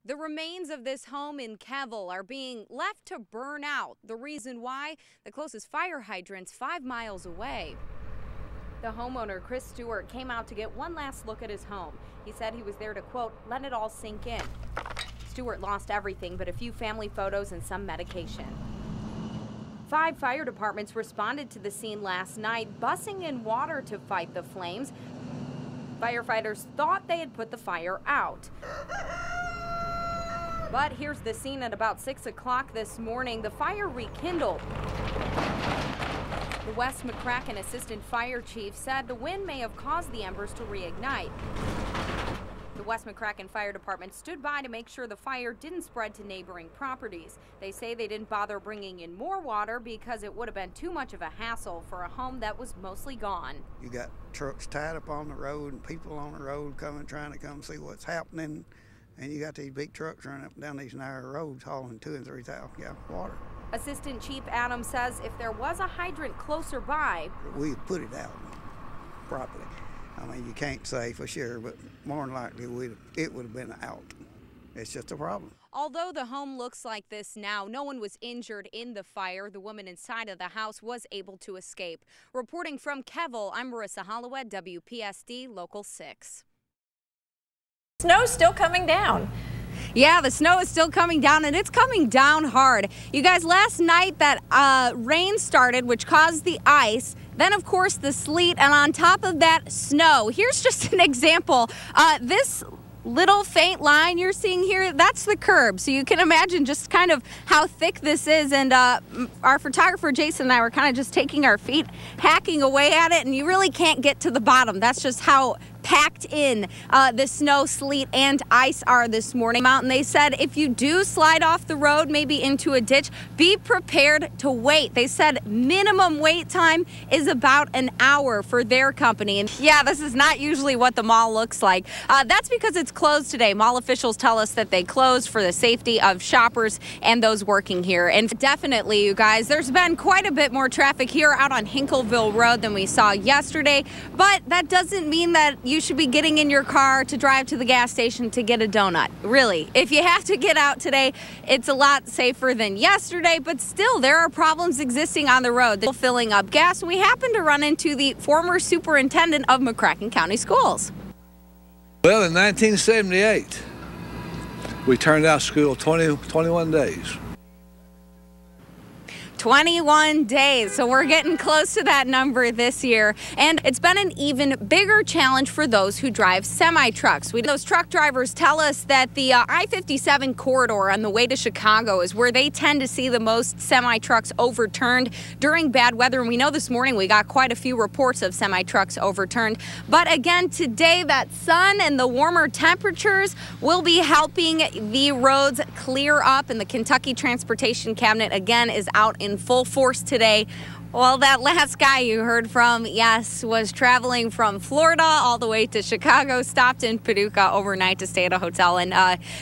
The remains of this home in Kevil are being left to burn out. The reason why? The closest fire hydrant's 5 miles away. The homeowner, Chris Stewart, came out to get one last look at his home. He said he was there to, quote, let it all sink in. Stewart lost everything but a few family photos and some medication. 5 fire departments responded to the scene last night, busing in water to fight the flames. Firefighters thought they had put the fire out. But here's the scene at about 6 o'clock this morning. The fire rekindled. The West McCracken assistant fire chief said the wind may have caused the embers to reignite. The West McCracken Fire Department stood by to make sure the fire didn't spread to neighboring properties. They say they didn't bother bringing in more water because it would have been too much of a hassle for a home that was mostly gone. You got trucks tied up on the road and people on the road trying to come see what's happening. And you got these big trucks running up and down these narrow roads hauling 2,000 and 3,000 gallons of water. Assistant Chief Adams says if there was a hydrant closer by, we put it out properly. I mean, you can't say for sure, but more than likely it would have been out. It's just a problem. Although the home looks like this now, no one was injured in the fire. The woman inside of the house was able to escape. Reporting from Kevil, I'm Marissa Holloway, WPSD Local 6. Snow's still coming down. Yeah, the snow is still coming down, and it's coming down hard. You guys, last night that rain started, which caused the ice. Then, of course, the sleet, and on top of that, snow. Here's just an example. This little faint line you're seeing here, that's the curb. So you can imagine just kind of how thick this is. And our photographer, Jason, and I were kind of just taking our feet, hacking away at it, and you really can't get to the bottom. That's just how packed in the snow, sleet, and ice are this morning. And they said if you do slide off the road, maybe into a ditch, be prepared to wait. They said minimum wait time is about an hour for their company. And yeah, this is not usually what the mall looks like. That's because it's closed today. Mall officials tell us that they closed for the safety of shoppers and those working here. And definitely, you guys, there's been quite a bit more traffic here out on Hinkletville Road than we saw yesterday. But that doesn't mean that you should be getting in your car to drive to the gas station to get a donut. Really, if you have to get out today, it's a lot safer than yesterday, but still there are problems existing on the road. They're filling up gas. We happen to run into the former superintendent of McCracken County Schools. Well, in 1978, we turned out school 21 days. 21 days. So we're getting close to that number this year. And it's been an even bigger challenge for those who drive semi-trucks. Those truck drivers tell us that the I-57 corridor on the way to Chicago is where they tend to see the most semi-trucks overturned during bad weather. And we know this morning we got quite a few reports of semi-trucks overturned. But again, today that sun and the warmer temperatures will be helping the roads clear up. And the Kentucky Transportation Cabinet again is out in full force today. Well, that last guy you heard from, yes, was traveling from Florida all the way to Chicago, stopped in Paducah overnight to stay at a hotel. And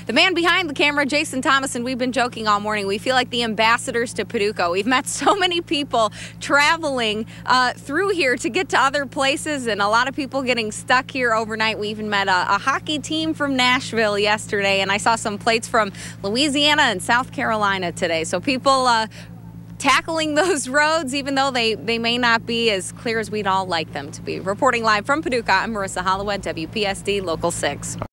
the man behind the camera, Jason Thomas, and we've been joking all morning. We feel like the ambassadors to Paducah. We've met so many people traveling through here to get to other places, and a lot of people getting stuck here overnight. We even met a hockey team from Nashville yesterday, and I saw some plates from Louisiana and South Carolina today. So people tackling those roads, even though they may not be as clear as we'd all like them to be. Reporting live from Paducah, I'm Marissa Holloway, WPSD Local 6.